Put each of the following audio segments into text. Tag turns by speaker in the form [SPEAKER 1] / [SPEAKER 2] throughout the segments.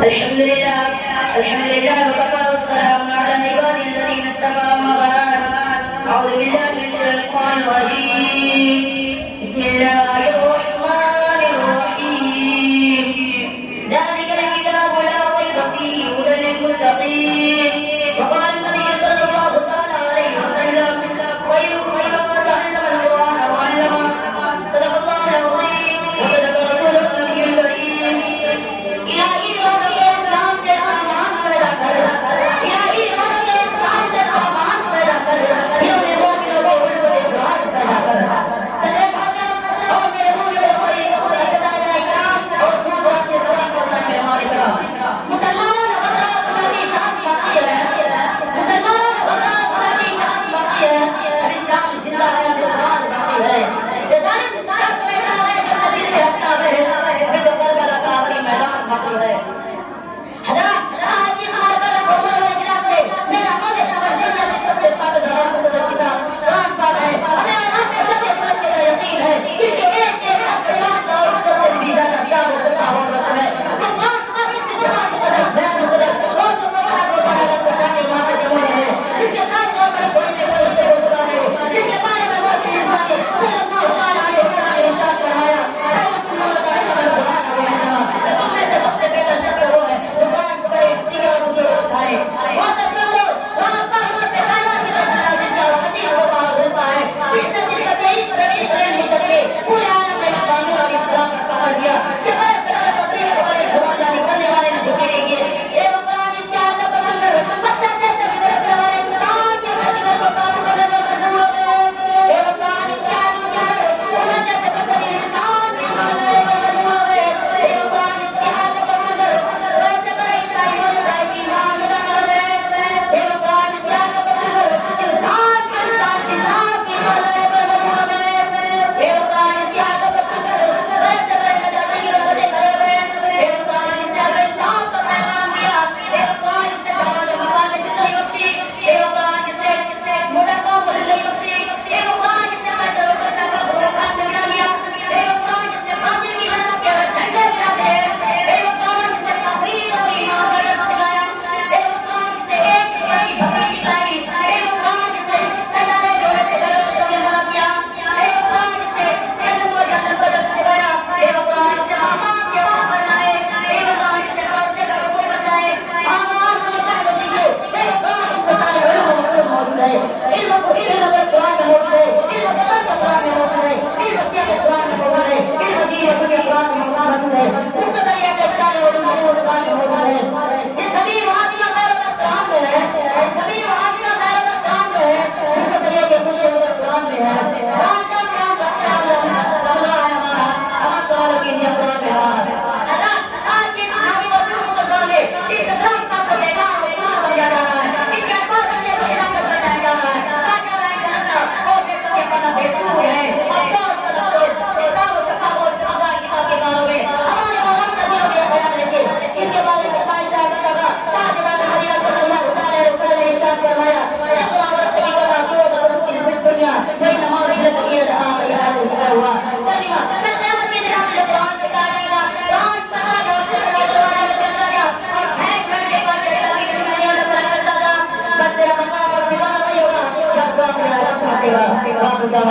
[SPEAKER 1] अल्हम्दुलिल्लाह वकफ़ा वस्सलामु अला इबादिल्लज़ीना इस्तफ़ा अम्मा बाद अऊज़ु बिल्लाहि मिनश शैतानिर रजीम बिस्मिल्लाहिर रहमानिर रहीम ज़ालिकल किताबु ला रैबा फ़ीहि हुदल लिल मुत्तक़ीन वक़ाला नबी सल्लल्लाहु तआला अलैहि वसल्लम खैरुकुम मन तअल्लमा अल-क़ुरआन व 'अल्लमा सदक़ल्लाहुल अज़ीम व सदक़ रसूलुन नबियुल करीम इलाही के इस्लाम के सामान पैदा कर इलाही के इस्लाम के सामान पैदा कर दिलों में मोमिनों के उल्फत इक़रार पैदा कर सदे भागा और मेरे मोमिनों को सदाए इकराम और दुआ से तस्लीम करना है हमारे इकराम मुसलमानों ने बता खुदा की शान बाकी है मुसलमानों ने बता खुदा की शान बाकी है अब इस्लाम जिंदा है कुरान बाकी है ये जालिम दस बेटा है जो दिल में हंसता है वे तो करबला का आखिरी मैदान बाकी है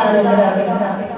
[SPEAKER 2] Terima kasih.